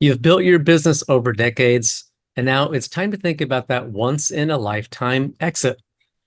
You've built your business over decades, and now it's time to think about that once in a lifetime exit.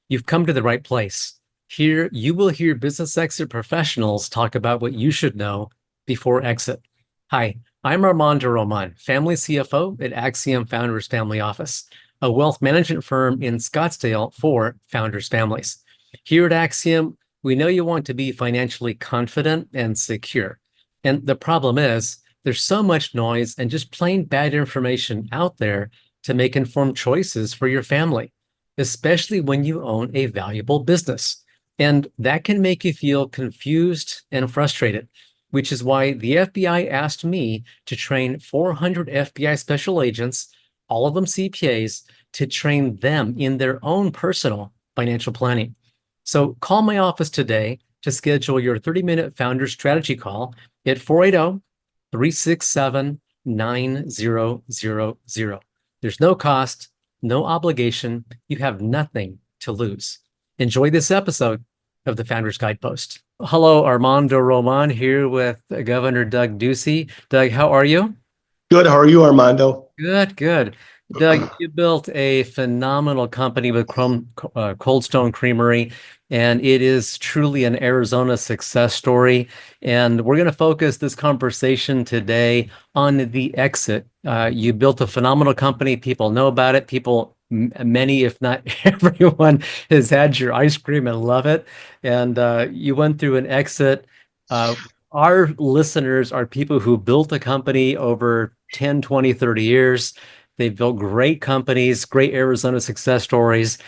You've come to the right place. Here, you will hear business exit professionals talk about what you should know before exit. Hi, I'm Armando Roman, family CFO at AXIOM Founders Family Office, a wealth management firm in Scottsdale for founders' families. Here at AXIOM, we know you want to be financially confident and secure. And the problem is, there's so much noise and just plain bad information out there to make informed choices for your family, especially when you own a valuable business. And that can make you feel confused and frustrated, which is why the FBI asked me to train 400 FBI special agents, all of them CPAs, to train them in their own personal financial planning. So call my office today to schedule your 30-minute founder strategy call at 480-367-9000. There's no cost, no obligation. You have nothing to lose. Enjoy this episode of the Founders Guidepost. Hello, Armando Roman here with Governor Doug Ducey. Doug, how are you? Good. How are you, Armando? Good, good. Doug, you built a phenomenal company with Cold Stone Creamery, and it is truly an Arizona success story. And we're going to focus this conversation today on the exit. You built a phenomenal company. People know about it. Many, if not everyone, has had your ice cream and love it. And you went through an exit. Our listeners are people who built a company over 10, 20, 30 years. They've built great companies, great Arizona success stories.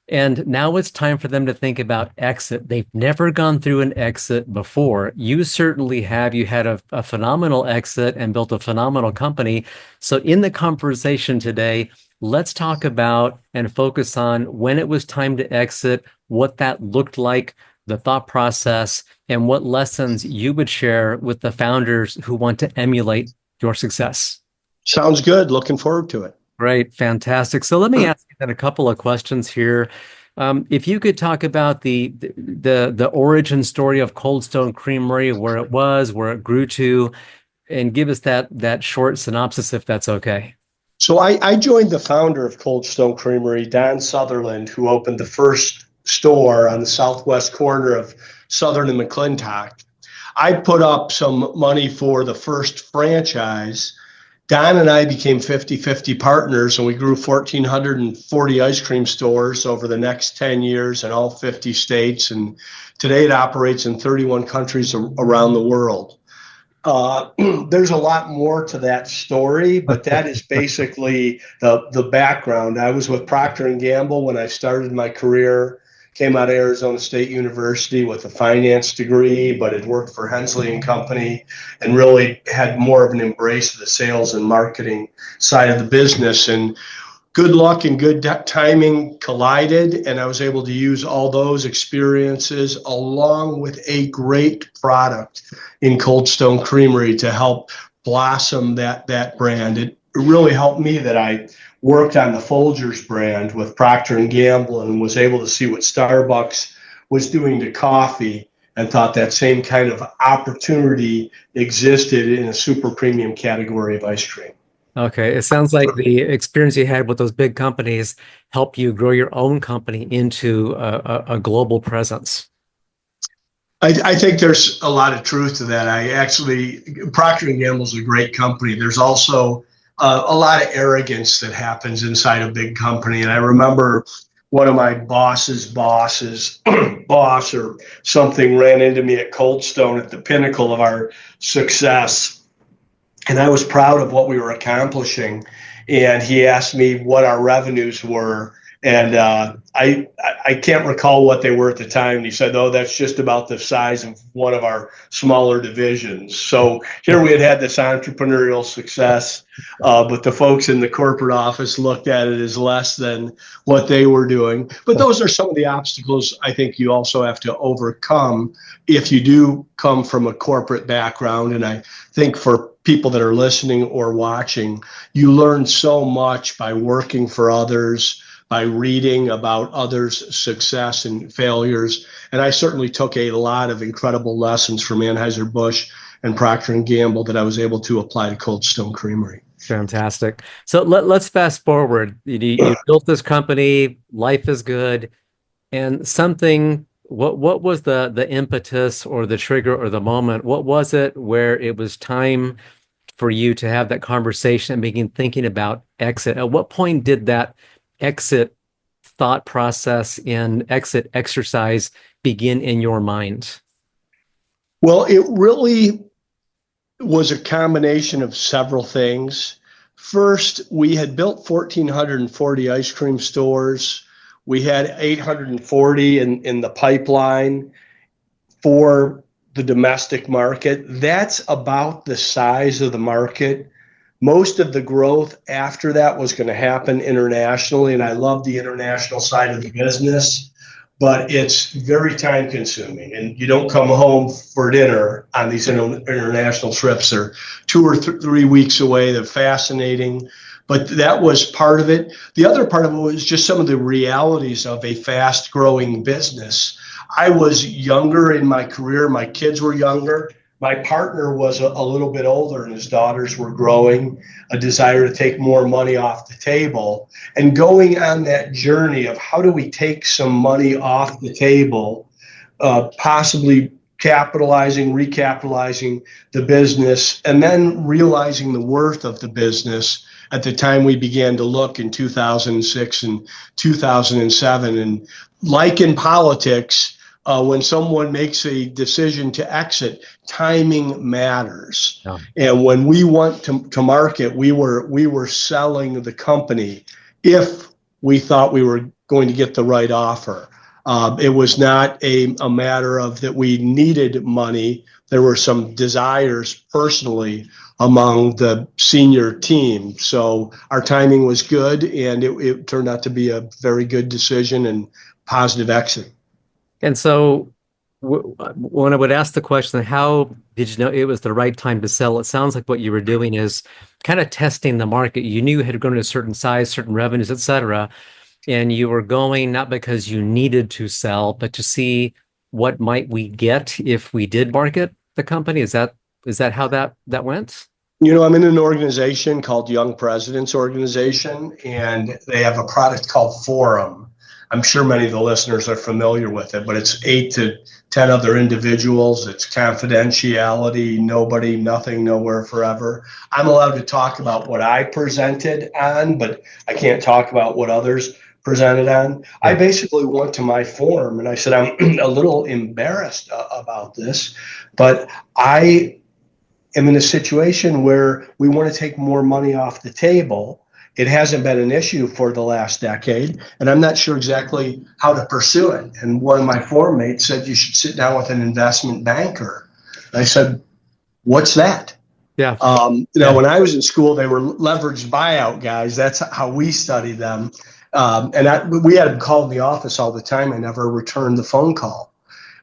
And now it's time for them to think about exit. They've never gone through an exit before. You certainly have. You had a phenomenal exit and built a phenomenal company. So in the conversation today, let's talk about and focus on when it was time to exit, what that looked like, the thought process, and what lessons you would share with the founders who want to emulate your success. Sounds good. Looking forward to it. Great, fantastic. So let me ask you then a couple of questions here. If you could talk about the origin story of Cold Stone Creamery, where it was, where it grew to, and give us that short synopsis, if that's okay. So I joined the founder of Cold Stone Creamery, Don Sutherland, who opened the first store on the southwest corner of Southern and McClintock. I put up some money for the first franchise. Don and I became 50-50 partners, and we grew 1,440 ice cream stores over the next 10 years in all 50 states. And today it operates in 31 countries around the world. There's a lot more to that story, but that is basically the background. I was with Procter & Gamble when I started my career. Came out of Arizona State University with a finance degree, but had worked for Hensley and Company and really had more of an embrace of the sales and marketing side of the business. And good luck and good timing collided, and I was able to use all those experiences along with a great product in Cold Stone Creamery to help blossom that brand. It really helped me that I worked on the Folgers brand with Procter & Gamble and was able to see what Starbucks was doing to coffee and thought that same kind of opportunity existed in a super premium category of ice cream. Okay, it sounds like the experience you had with those big companies helped you grow your own company into a global presence. I think there's a lot of truth to that. Procter & Gamble is a great company. There's also a lot of arrogance that happens inside a big company. And I remember one of my boss's boss or something ran into me at Cold Stone at the pinnacle of our success. And I was proud of what we were accomplishing. And he asked me what our revenues were. And I can't recall what they were at the time. And he said, "Oh, that's just about the size of one of our smaller divisions." So here we had this entrepreneurial success, but the folks in the corporate office looked at it as less than what they were doing. But those are some of the obstacles I think you also have to overcome if you do come from a corporate background. And I think for people that are listening or watching, you learn so much by working for others, by reading about others' success and failures. And I certainly took a lot of incredible lessons from Anheuser-Busch and Procter and Gamble that I was able to apply to Cold Stone Creamery. Fantastic. So let's fast forward. You built this company, life is good, and something, what was the impetus or the trigger or the moment? What was it where it was time for you to have that conversation and begin thinking about exit? At what point did that exit thought process and exit exercise begin in your mind? Well, it really was a combination of several things. First, we had built 1,440 ice cream stores. We had 840 in the pipeline for the domestic market. That's about the size of the market. Most of the growth after that was going to happen internationally, and I love the international side of the business, but it's very time consuming, and you don't come home for dinner on these international trips. They're 2 or 3 weeks away. They're fascinating, but that was part of it. The other part of it was just some of the realities of a fast growing business. I was younger in my career. My kids were younger. My partner was a little bit older and his daughters were growing, a desire to take more money off the table, and going on that journey of how do we take some money off the table, possibly recapitalizing the business, and then realizing the worth of the business at the time we began to look in 2006 and 2007. And like in politics, when someone makes a decision to exit, timing matters. Yeah. And when we went to market, we were selling the company if we thought we were going to get the right offer. It was not a matter of that we needed money. There were some desires personally among the senior team. So our timing was good, and it turned out to be a very good decision and positive exit. And so when I would ask the question, how did you know it was the right time to sell? It sounds like what you were doing is kind of testing the market. You knew it had grown to a certain size, certain revenues, et cetera. And you were going not because you needed to sell, but to see what might we get if we did market the company. Is that how that went? You know, I'm in an organization called Young Presidents Organization, and they have a product called Forum. I'm sure many of the listeners are familiar with it, but it's 8 to 10 other individuals. It's confidentiality, nobody, nothing, nowhere, forever. I'm allowed to talk about what I presented on, but I can't talk about what others presented on. I basically went to my forum and I said, I'm a little embarrassed about this, but I am in a situation where we want to take more money off the table. It hasn't been an issue for the last decade, and I'm not sure exactly how to pursue it. And one of my forum mates said, you should sit down with an investment banker. And I said, what's that? Yeah. When I was in school, they were leveraged buyout guys. That's how we studied them. We had them call in the office all the time. I never returned the phone call.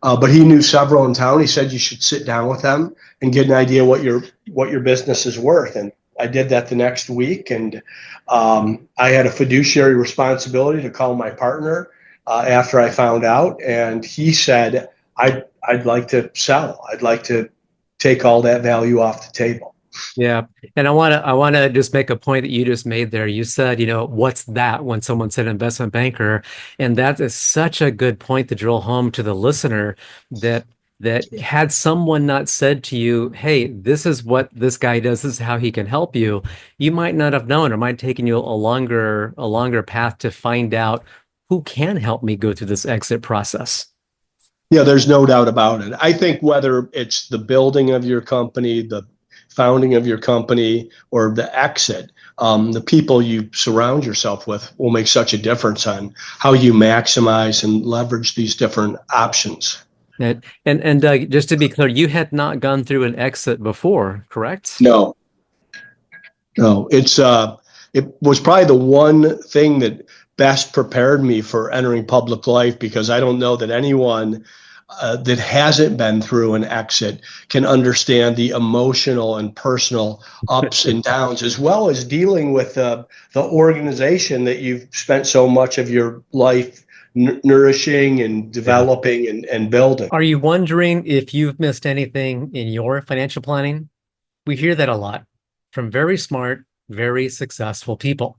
But he knew several in town. He said you should sit down with them and get an idea what your business is worth. And I did that the next week, and I had a fiduciary responsibility to call my partner after I found out, and he said, I'd like to sell. I'd like to take all that value off the table. Yeah. And I want to just make a point that you just made there. You said, what's that when someone said investment banker? And that is such a good point to drill home to the listener that had someone not said to you, hey, this is what this guy does, this is how he can help you, you might not have known. It might have taken you a longer path to find out who can help me go through this exit process. Yeah, there's no doubt about it. I think whether it's the building of your company, the founding of your company, or the exit, the people you surround yourself with will make such a difference on how you maximize and leverage these different options. And Doug, just to be clear, you had not gone through an exit before, correct? No. It was probably the one thing that best prepared me for entering public life, because I don't know that anyone that hasn't been through an exit can understand the emotional and personal ups and downs, as well as dealing with the organization that you've spent so much of your life nourishing and developing and building. Are you wondering if you've missed anything in your financial planning? We hear that a lot from very smart, very successful people.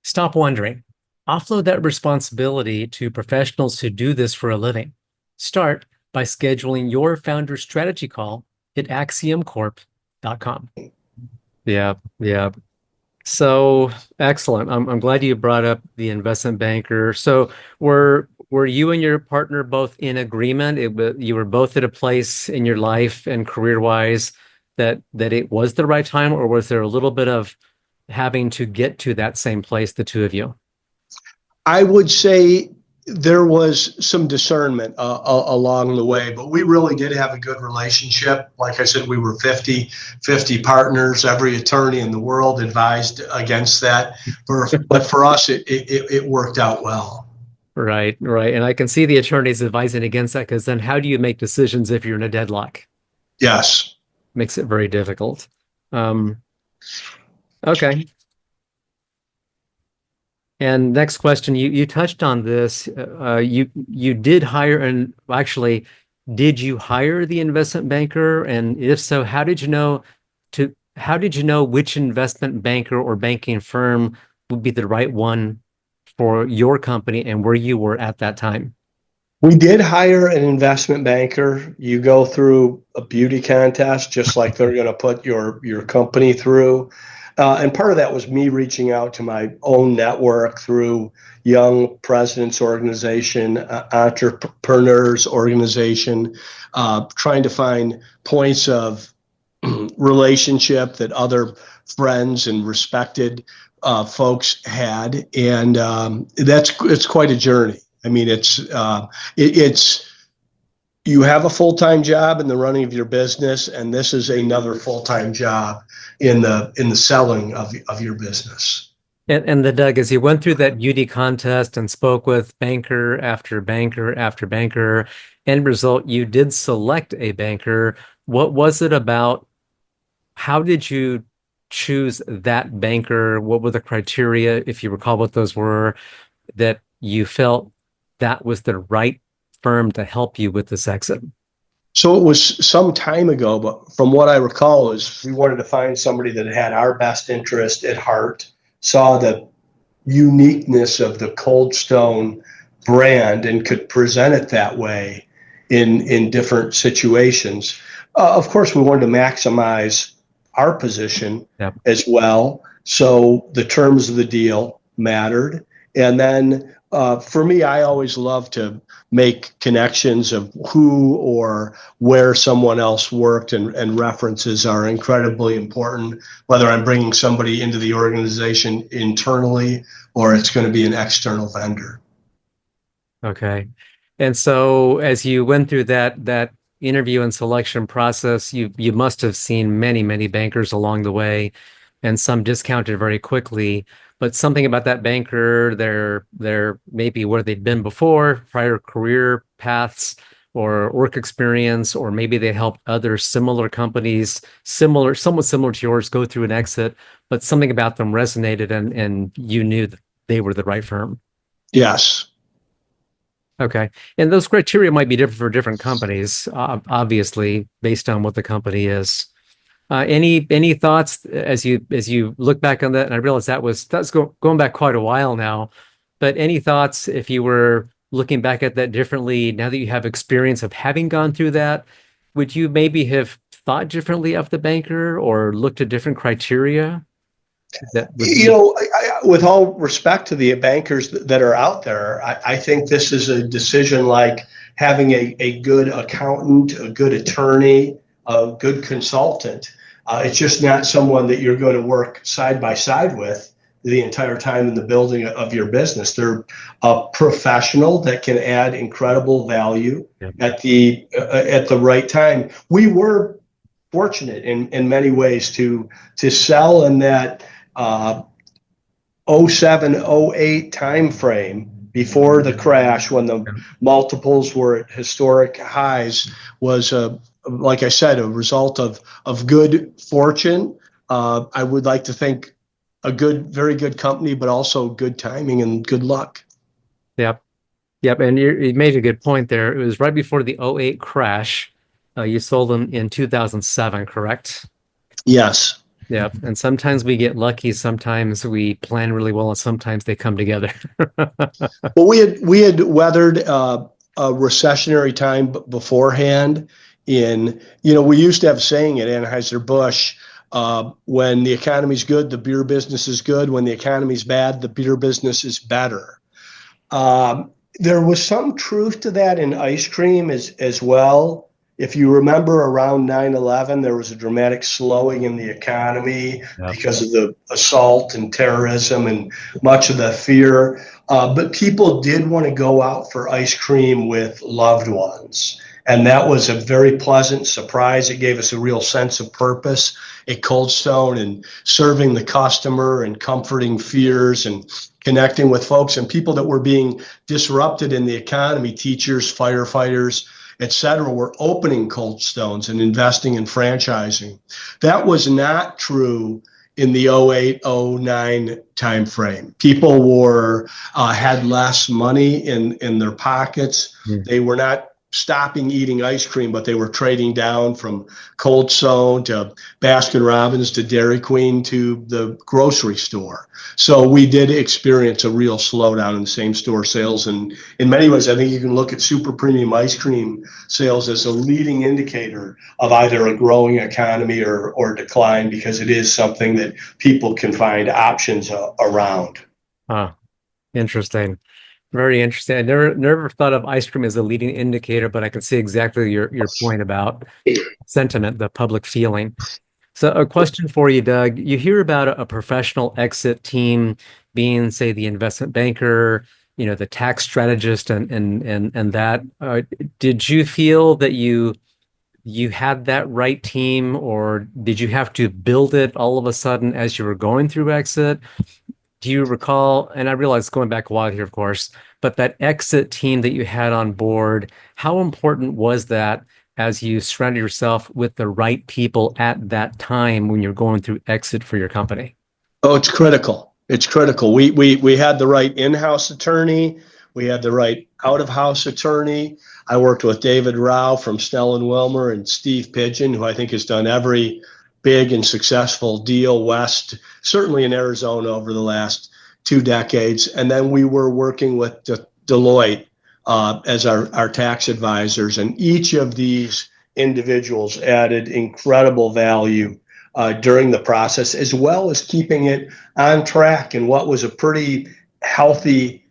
Stop wondering. Offload that responsibility to professionals who do this for a living. Start by scheduling your founder strategy call at axiomcorp.com. Yeah, yeah. So excellent. I'm glad you brought up the investment banker. So were you and your partner both in agreement? You were both at a place in your life and career-wise that it was the right time, or was there a little bit of having to get to that same place, the two of you? I would say there was some discernment along the way, but we really did have a good relationship. Like I said, we were 50 partners. Every attorney in the world advised against that. But for us, it worked out well. Right, right. And I can see the attorneys advising against that, because then how do you make decisions if you're in a deadlock? Yes. Makes it very difficult. Okay. And next question, you touched on this. You did hire, and actually, did you hire the investment banker? And if so, how did you know which investment banker or banking firm would be the right one for your company and where you were at that time? We did hire an investment banker. You go through a beauty contest, just like they're going to put your company through. And part of that was me reaching out to my own network through Young Presidents Organization, Entrepreneurs Organization, trying to find points of relationship that other friends and respected folks had. And it's quite a journey. I mean, it's you have a full-time job in the running of your business, and this is another full-time job in the selling of your business. And Doug, as you went through that beauty contest and spoke with banker after banker after banker, end result, you did select a banker. What was it about? How did you choose that banker? What were the criteria, if you recall what those were, that you felt that was the right firm to help you with this exit? So it was some time ago, but from what I recall is we wanted to find somebody that had our best interest at heart, saw the uniqueness of the Cold Stone brand and could present it that way in different situations. Of course, we wanted to maximize our position as well. So the terms of the deal mattered. And then for me, I always love to make connections of who or where someone else worked, and references are incredibly important, whether I'm bringing somebody into the organization internally or it's going to be an external vendor. Okay. And so as you went through that interview and selection process, you must have seen many bankers along the way, and some discounted very quickly. But something about that banker, they're maybe where they'd been before, prior career paths or work experience, or maybe they helped other similar companies, somewhat similar to yours, go through an exit, but something about them resonated, and you knew that they were the right firm. Yes. Okay. And those criteria might be different for different companies, obviously, based on what the company is. Any thoughts as you look back on that? And I realize that's going back quite a while now, but any thoughts if you were looking back at that differently now that you have experience of having gone through that? Would you maybe have thought differently of the banker or looked at different criteria? With all respect to the bankers that are out there, I think this is a decision like having a good accountant, a good attorney, a good consultant. It's just not someone that you're going to work side by side with the entire time in the building of your business. They're a professional that can add incredible value at the right time. We were fortunate in many ways to sell in that 07, 08 time frame before the crash, when the multiples were at historic highs, was like I said, a result of good fortune. I would like to think very good company, but also good timing and good luck. Yep. Yep, and you made a good point there. It was right before the '08 crash. You sold them in 2007, correct? Yes. Yep. And sometimes we get lucky, sometimes we plan really well, and sometimes they come together. Well, we had weathered a recessionary time beforehand. We used to have a saying at Anheuser-Busch, when the economy's good, the beer business is good. When the economy's bad, the beer business is better. There was some truth to that in ice cream as well. If you remember around 9/11, there was a dramatic slowing in the economy Yep. because of the assault and terrorism and much of the fear. But people did want to go out for ice cream with loved ones. And that was a very pleasant surprise. It gave us a real sense of purpose at Cold Stone and serving the customer and comforting fears and connecting with folks and people that were being disrupted in the economy, teachers, firefighters, et cetera, were opening Cold Stones and investing in franchising. That was not true in the '08, '09 timeframe. People had less money in their pockets. They were not stopping eating ice cream, but they were trading down from Cold Stone to Baskin Robbins to Dairy Queen to the grocery store. So we did experience a real slowdown in same store sales. And in many ways, I think you can look at super premium ice cream sales as a leading indicator of either a growing economy or decline, because it is something that people can find options around. Interesting. Very interesting. I never thought of ice cream as a leading indicator, but I can see exactly your point about sentiment, the public feeling. So a question for you, Doug. You hear about a professional exit team being, say, the investment banker, the tax strategist and that. Did you feel that you had that right team, or did you have to build it all of a sudden as you were going through exit? Do you recall, and I realize going back a while here, of course, but that exit team that you had on board, how important was that as you surrounded yourself with the right people at that time when you're going through exit for your company? Oh, it's critical. It's critical. We had the right in-house attorney. We had the right out-of-house attorney. I worked with David Rao from Snell and Wilmer and Steve Pigeon, who I think has done every big and successful deal west, certainly in Arizona over the last 2 decades. And then we were working with Deloitte as our tax advisors. And each of these individuals added incredible value during the process, as well as keeping it on track in what was a pretty healthy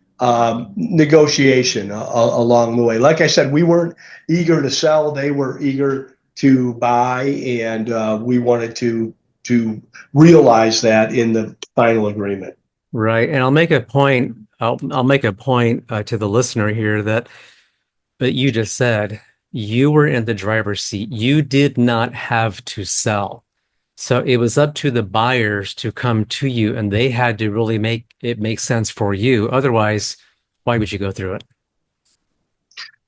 negotiation along the way. Like I said, we weren't eager to sell. They were eager to buy, and we wanted to realize that in the final agreement. Right. And I'll make a point. I'll make a point to the listener here that you just said you were in the driver's seat. You did not have to sell. So it was up to the buyers to come to you, and they had to really make it make sense for you. Otherwise, why would you go through it?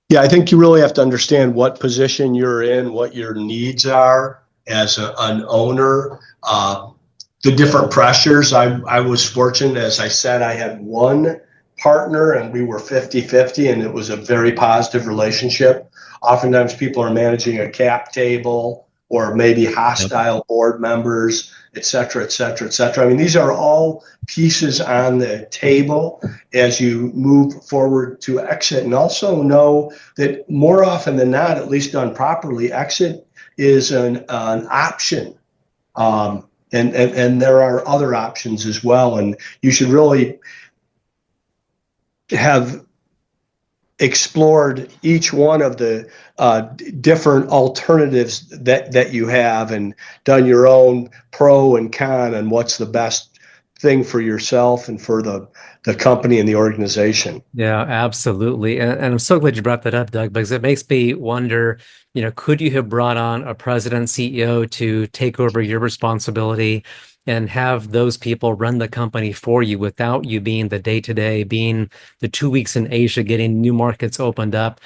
Yeah, I think you really have to understand what position you're in, what your needs are as an owner, the different pressures. I was fortunate, as I said, I had one partner and we were 50-50, and it was a very positive relationship. Oftentimes people are managing a cap table or maybe hostile board members, et cetera, et cetera, et cetera. I mean, these are all pieces on the table as you move forward to exit. And also know that more often than not, at least done properly, exit is an option. And there are other options as well. And you should really have explored each one of the different alternatives that you have, and done your own pro and con and what's the best thing for yourself and for the company and the organization. Yeah, absolutely. And I'm so glad you brought that up, Doug, because it makes me wonder, could you have brought on a president, CEO to take over your responsibility and have those people run the company for you without you being the day-to-day, being the 2 weeks in Asia, getting new markets opened up?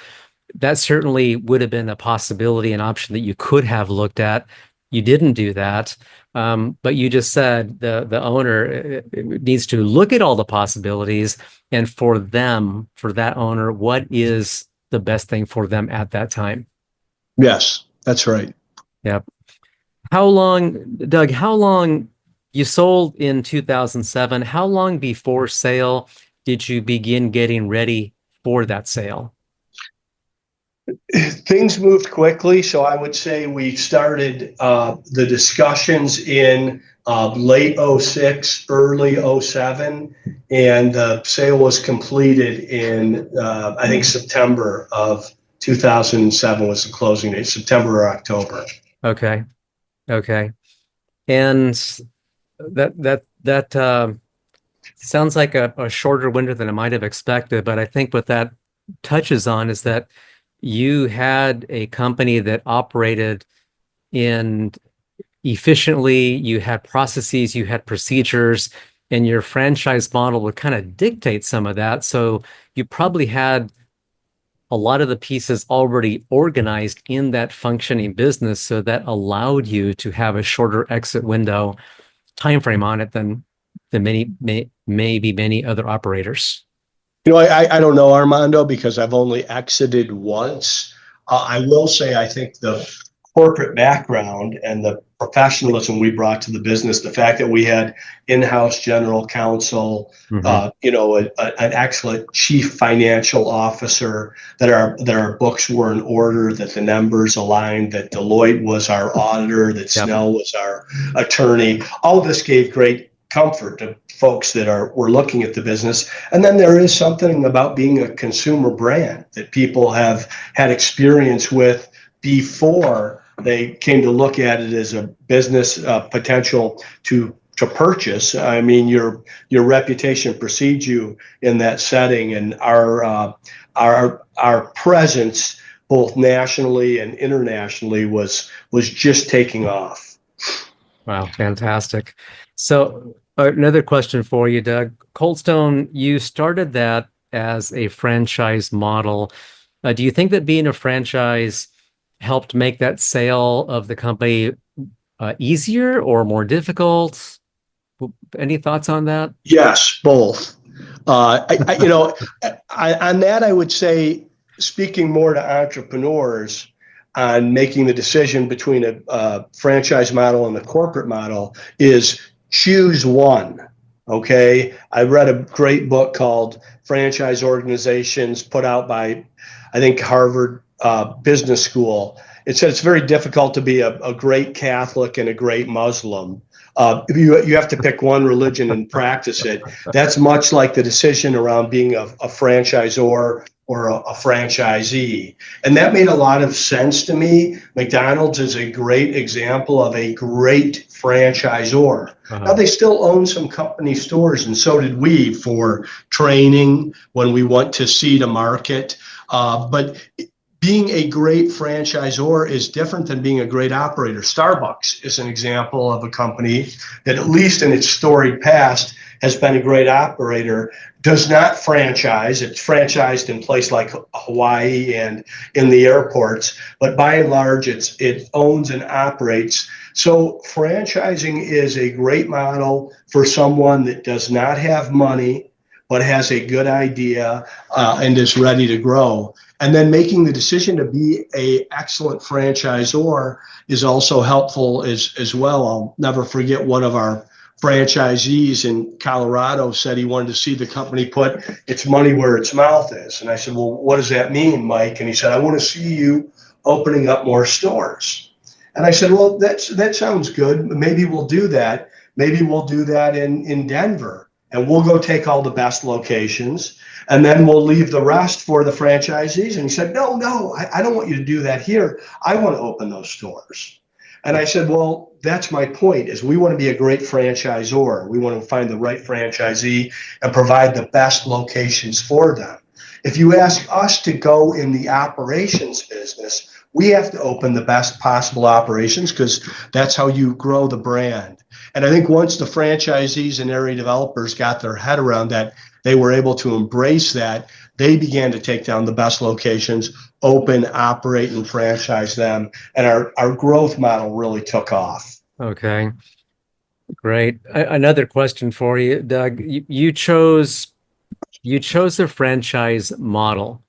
That certainly would have been a possibility, an option that you could have looked at. you didn't do that. But you just said the owner needs to look at all the possibilities, and for that owner, what is the best thing for them at that time? Yes, that's right. Yep. Doug, how long you sold in 2007? How long before sale did you begin getting ready for that sale? Things moved quickly, so I would say we started the discussions in late '06, early '07, and the sale was completed in, I think, September of 2007 was the closing date, September or October. Okay. Okay. And that sounds like a shorter window than I might have expected, but I think what that touches on is that you had a company that operated in efficiently, you had processes, you had procedures, and your franchise model would kind of dictate some of that. So you probably had a lot of the pieces already organized in that functioning business, so that allowed you to have a shorter exit window time frame on it than maybe many other operators. I don't know, Armando, because I've only exited once. I will say I think the corporate background and the professionalism we brought to the business, the fact that we had in-house general counsel, an excellent chief financial officer, that our books were in order, that the numbers aligned, that Deloitte was our auditor, that Snell was our attorney. All of this gave great comfort to folks that were looking at the business. And then there is something about being a consumer brand that people have had experience with before they came to look at it as a business potential to purchase. I mean, your reputation precedes you in that setting, and our presence both nationally and internationally was just taking off. Wow, fantastic. So another question for you, Doug. Cold Stone, you started that as a franchise model. Do you think that being a franchise helped make that sale of the company easier or more difficult? Any thoughts on that? Yes, both. On that, I would say, speaking more to entrepreneurs on making the decision between a franchise model and the corporate model, is choose one. Okay. I read a great book called Franchise Organizations, put out by, I think, Harvard Business School. It said it's very difficult to be a great Catholic and a great Muslim. You have to pick one religion and practice it. That's much like the decision around being a franchisor or a franchisee. And that made a lot of sense to me. McDonald's is a great example of a great franchisor. Now, they still own some company stores, and so did we, for training when we want to seed a market. But being a great franchisor is different than being a great operator. Starbucks is an example of a company that, at least in its storied past, has been a great operator, does not franchise. It's franchised in places like Hawaii and in the airports, but by and large, it owns and operates. So franchising is a great model for someone that does not have money, but has a good idea and is ready to grow. And then making the decision to be an excellent franchisor is also helpful as well. I'll never forget, one of our franchisees in Colorado said he wanted to see the company put its money where its mouth is. And I said, well, what does that mean, Mike? And he said, I want to see you opening up more stores. And I said, well, that sounds good. Maybe we'll do that. Maybe we'll do that in Denver, and we'll go take all the best locations, and then we'll leave the rest for the franchisees. And he said, no, I don't want you to do that here. I want to open those stores. And I said, well, that's my point, is we want to be a great franchisor. We want to find the right franchisee and provide the best locations for them. If you ask us to go in the operations business, we have to open the best possible operations, because that's how you grow the brand. And I think once the franchisees and area developers got their head around that, they were able to embrace that. They began to take down the best locations, open, operate, and franchise them. And our growth model really took off. Okay, great. Another question for you, Doug. You chose the franchise model,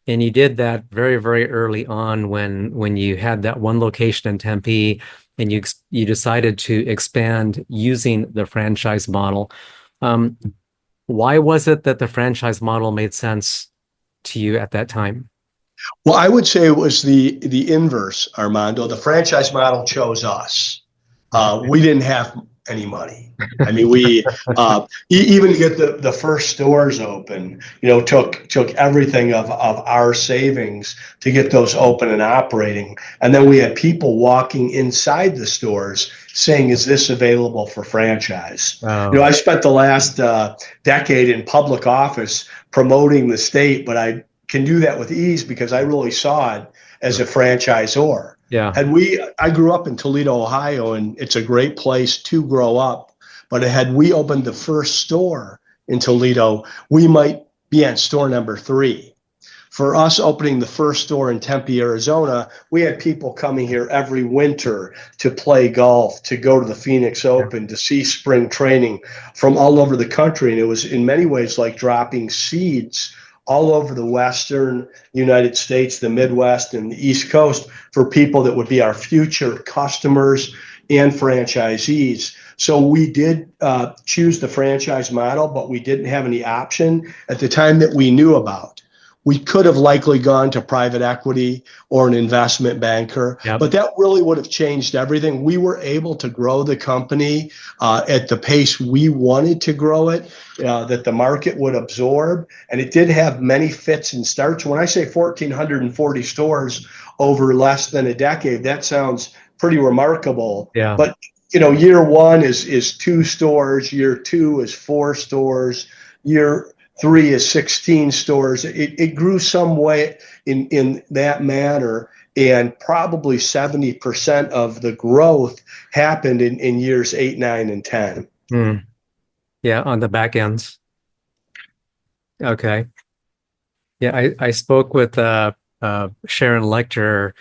and you did that very, very early on when you had that one location in Tempe, and you decided to expand using the franchise model. Why was it that the franchise model made sense to you at that time? Well, I would say it was the inverse, Armando. The franchise model chose us. We didn't have any money. I mean, we even to get the first stores open, took everything of our savings to get those open and operating. And then we had people walking inside the stores saying, "Is this available for franchise?" I spent the last decade in public office promoting the state, but I can do that with ease because I really saw it as a franchisor. Yeah. I grew up in Toledo, Ohio, and it's a great place to grow up. But had we opened the first store in Toledo, we might be at store number 3. For us opening the first store in Tempe, Arizona, we had people coming here every winter to play golf, to go to the Phoenix Open, to see spring training from all over the country. And it was in many ways like dropping seeds all over the Western United States, the Midwest, and the East Coast for people that would be our future customers and franchisees. So we did choose the franchise model, but we didn't have any option at the time that we knew about. We could have likely gone to private equity or an investment banker, but that really would have changed everything. We were able to grow the company at the pace we wanted to grow it, that the market would absorb. And it did have many fits and starts. When I say 1,440 stores over less than a decade, that sounds pretty remarkable. Yeah. But year 1 is 2 stores, year 2 is 4 stores, year 3 is 16 stores. It grew some way in that manner, and probably 70% of the growth happened in years 8, 9, and 10. Yeah, on the back ends. Okay. Yeah, I spoke with Sharon Lecter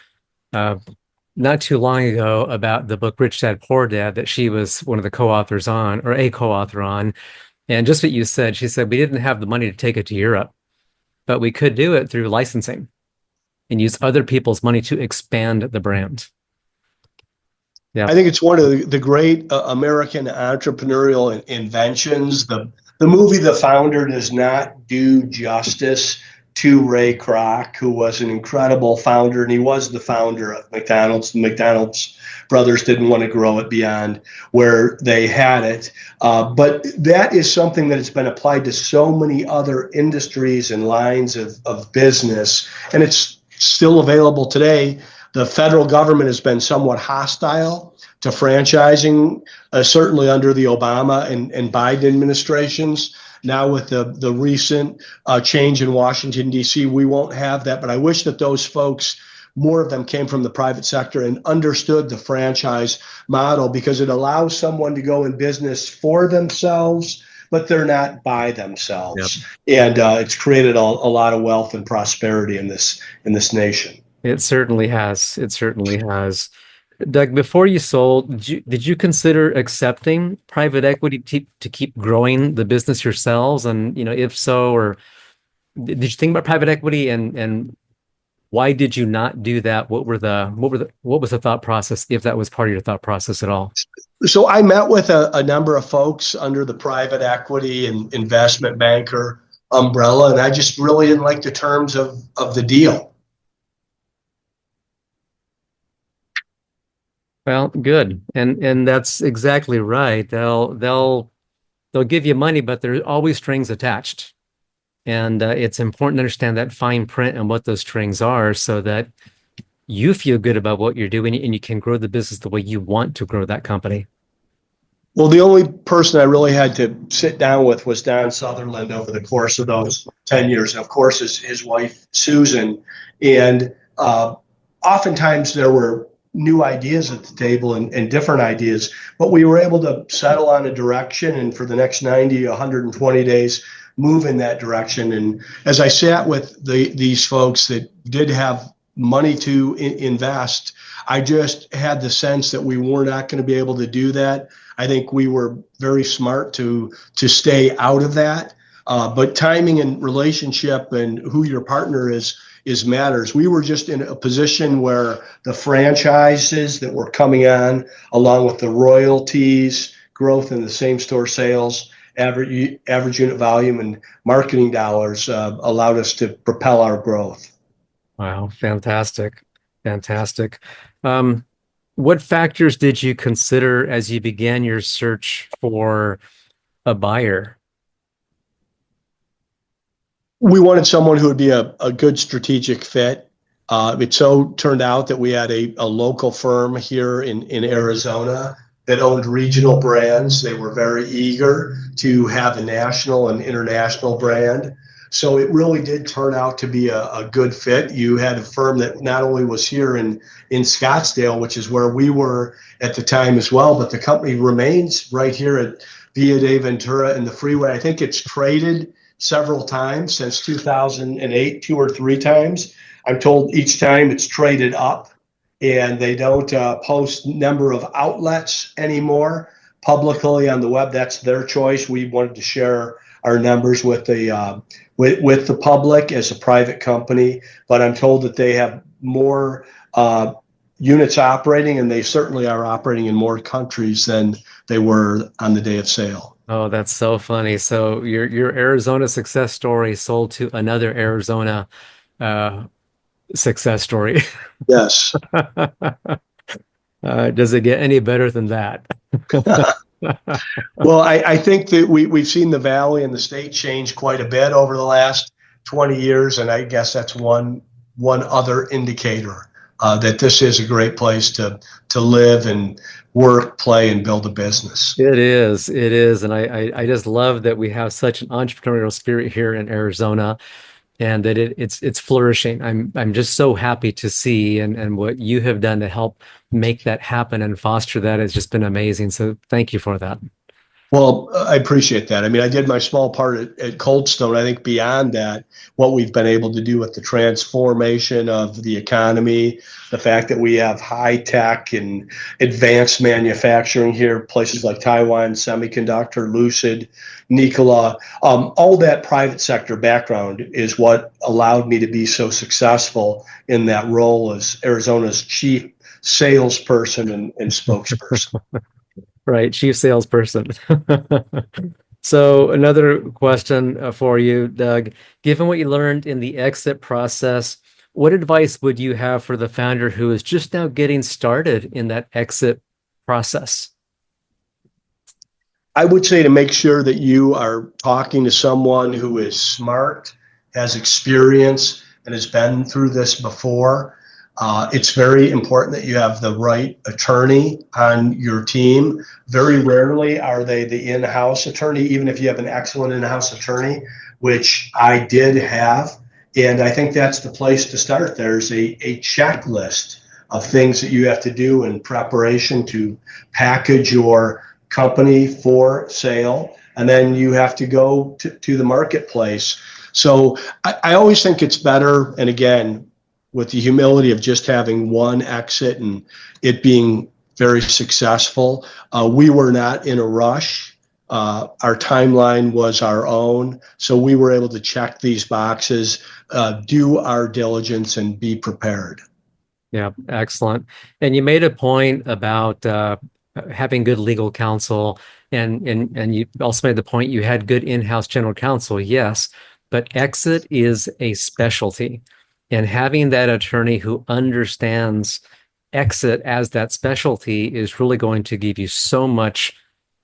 not too long ago about the book Rich Dad Poor Dad that she was one of the co-authors on, or a co-author on. And just what you said, she said, we didn't have the money to take it to Europe, but we could do it through licensing and use other people's money to expand the brand. Yeah, I think it's one of the great American entrepreneurial inventions. The movie The Founder does not do justice to Ray Kroc, who was an incredible founder, and he was the founder of McDonald's. The McDonald's brothers didn't want to grow it beyond where they had it. But that is something that has been applied to so many other industries and lines of business, and it's still available today. The federal government has been somewhat hostile to franchising, certainly under the Obama and Biden administrations. Now with the recent change in Washington, D.C., we won't have that. But I wish that those folks, more of them came from the private sector and understood the franchise model, because it allows someone to go in business for themselves, but they're not by themselves. Yep. And it's created a lot of wealth and prosperity in this nation. It certainly has. It certainly has. Doug, before you sold, did you consider accepting private equity to keep growing the business yourselves? And if so, or did you think about private equity, and why did you not do that? What was the thought process, if that was part of your thought process at all? So I met with a number of folks under the private equity and investment banker umbrella, and I just really didn't like the terms of the deal. Well, good. And that's exactly right. They'll give you money, but there's always strings attached. And it's important to understand that fine print and what those strings are, so that you feel good about what you're doing and you can grow the business the way you want to grow that company. Well, the only person I really had to sit down with was Don Sutherland over the course of those 10 years. And of course, his wife, Susan. And oftentimes there were new ideas at the table and different ideas, but we were able to settle on a direction, and for the next 90, 120 days, move in that direction. And as I sat with these folks that did have money to invest, I just had the sense that we were not going to be able to do that. I think we were very smart to stay out of that. But timing and relationship and who your partner is matters. We were just in a position where the franchises that were coming on, along with the royalties, growth in the same store sales, average unit volume, and marketing dollars allowed us to propel our growth. Wow, fantastic. Fantastic. What factors did you consider as you began your search for a buyer? We wanted someone who would be a good strategic fit. It so turned out that we had a local firm here in Arizona that owned regional brands. They were very eager to have a national and international brand. So it really did turn out to be a good fit. You had a firm that not only was here in Scottsdale, which is where we were at the time as well, but the company remains right here at Via de Ventura and the freeway. I think it's traded several times since 2008, 2 or 3 times. I'm told each time it's traded up, and they don't post number of outlets anymore publicly on the web. That's their choice. We wanted to share our numbers with the with the public as a private company, but I'm told that they have more units operating, and they certainly are operating in more countries than they were on the day of sale. Oh, that's so funny. So your Arizona success story sold to another Arizona success story. Yes. Does it get any better than that? Well, I think that we've seen the valley and the state change quite a bit over the last 20 years, and I guess that's one other indicator that this is a great place to live and work, play, and build a business. It is, and I just love that we have such an entrepreneurial spirit here in Arizona, and that it's flourishing. I'm just so happy to see, and what you have done to help make that happen and foster that has just been amazing. So thank you for that. Well, I appreciate that. I mean, I did my small part at Cold Stone. I think beyond that, what we've been able to do with the transformation of the economy, the fact that we have high tech and advanced manufacturing here, places like Taiwan, Semiconductor, Lucid, Nikola, all that private sector background is what allowed me to be so successful in that role as Arizona's chief salesperson and spokesperson. Right, chief salesperson. So another question for you, Doug. Given what you learned in the exit process, what advice would you have for the founder who is just now getting started in that exit process? I would say to make sure that you are talking to someone who is smart, has experience, and has been through this before. It's very important that you have the right attorney on your team. Very rarely are they the in-house attorney, even if you have an excellent in-house attorney, which I did have. And I think that's the place to start. There's a checklist of things that you have to do in preparation to package your company for sale. And then you have to go to the marketplace. So I always think it's better, and again, with the humility of just having one exit and it being very successful. We were not in a rush. Our timeline was our own. So we were able to check these boxes, do our diligence, and be prepared. Yeah, excellent. And you made a point about having good legal counsel, and you also made the point you had good in-house general counsel. Yes, but exit is a specialty. And having that attorney who understands exit as that specialty is really going to give you so much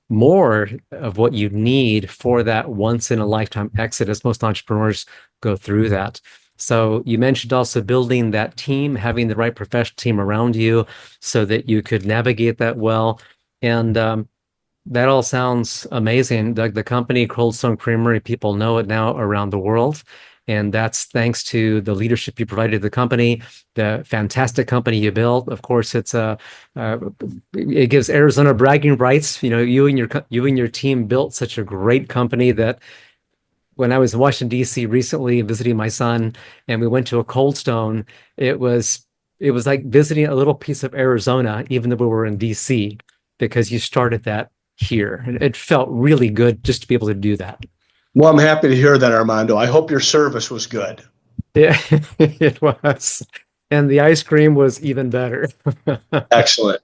more of what you need for that once in a lifetime exit, as most entrepreneurs go through that. So you mentioned also building that team, having the right professional team around you so that you could navigate that well. And that all sounds amazing. The company Cold Stone Creamery, people know it now around the world. And that's thanks to the leadership you provided to the company, the fantastic company you built. Of course, it gives Arizona bragging rights. You and your team built such a great company that when I was in Washington, D.C. recently visiting my son, and we went to a Cold Stone, it was like visiting a little piece of Arizona, even though we were in D.C., because you started that here. And it felt really good just to be able to do that. Well, I'm happy to hear that, Armando. I hope your service was good. Yeah, it was. And the ice cream was even better. Excellent.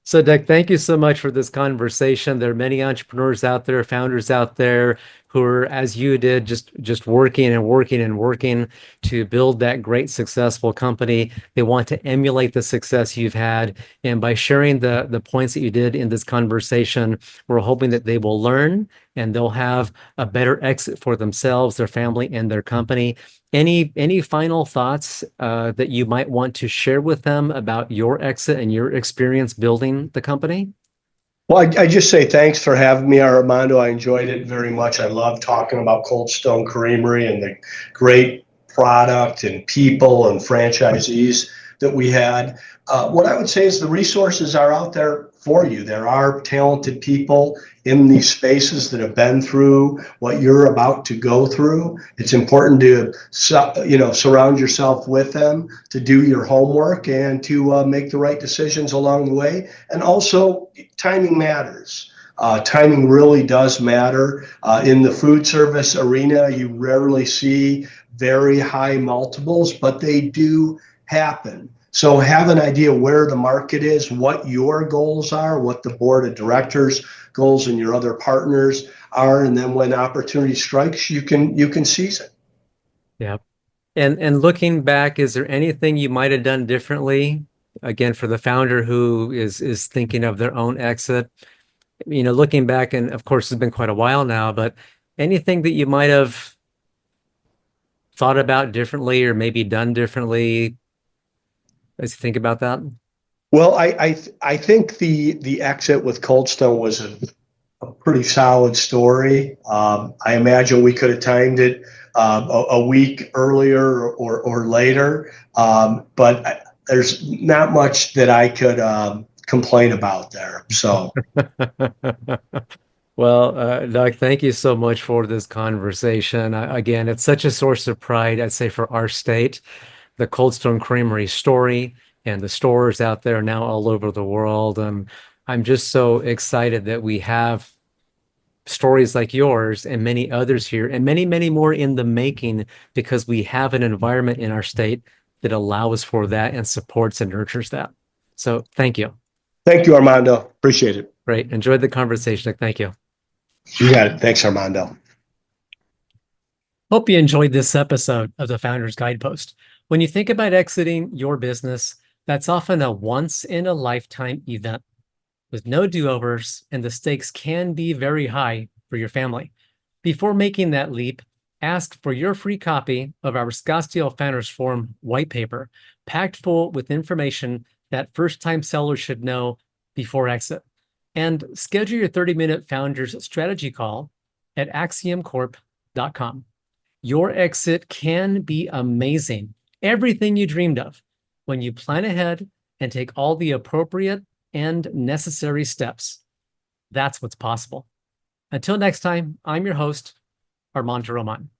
So, Doug, thank you so much for this conversation. There are many entrepreneurs out there, founders out there who are, as you did, just working and working and working to build that great, successful company. They want to emulate the success you've had. And by sharing the points that you did in this conversation, we're hoping that they will learn and they'll have a better exit for themselves, their family, and their company. Any final thoughts that you might want to share with them about your exit and your experience building the company? Well, I just say thanks for having me, Armando. I enjoyed it very much. I love talking about Cold Stone Creamery and the great product and people and franchisees that we had. What I would say is the resources are out there for you. There are talented people in these spaces that have been through what you're about to go through. It's important to surround yourself with them, to do your homework, and to make the right decisions along the way. And also, timing matters. Timing really does matter. In the food service arena, you rarely see very high multiples, but they do happen. So have an idea where the market is, what your goals are, what the board of directors' goals and your other partners are, and then when opportunity strikes, you can seize it. Yeah. And looking back, is there anything you might have done differently? Again, for the founder who is thinking of their own exit, looking back, and of course it's been quite a while now, but anything that you might have thought about differently or maybe done differently as you think about that? Well, I think the exit with Cold Stone was a pretty solid story. I imagine we could have timed it a week earlier or later, but there's not much that I could complain about there. So, Well, Doug, thank you so much for this conversation. Again, it's such a source of pride, I'd say, for our state, the Cold Stone Creamery story and the stores out there now all over the world. And I'm just so excited that we have stories like yours and many others here and many, many more in the making because we have an environment in our state that allows for that and supports and nurtures that. So thank you. thank you, Armando. Appreciate it. Great. Enjoyed the conversation. Thank you. You got it. Thanks, Armando. Hope you enjoyed this episode of the Founders Guidepost. When you think about exiting your business, that's often a once in a lifetime event with no do-overs, and the stakes can be very high for your family. Before making that leap, ask for your free copy of our Scottsdale Founders Forum white paper, packed full with information that first-time sellers should know before exit. And schedule your 30-minute Founders Strategy Call at AXIOMcorp.com. Your exit can be amazing, everything you dreamed of, when you plan ahead and take all the appropriate and necessary steps. That's what's possible. Until next time, I'm your host, Armando Roman.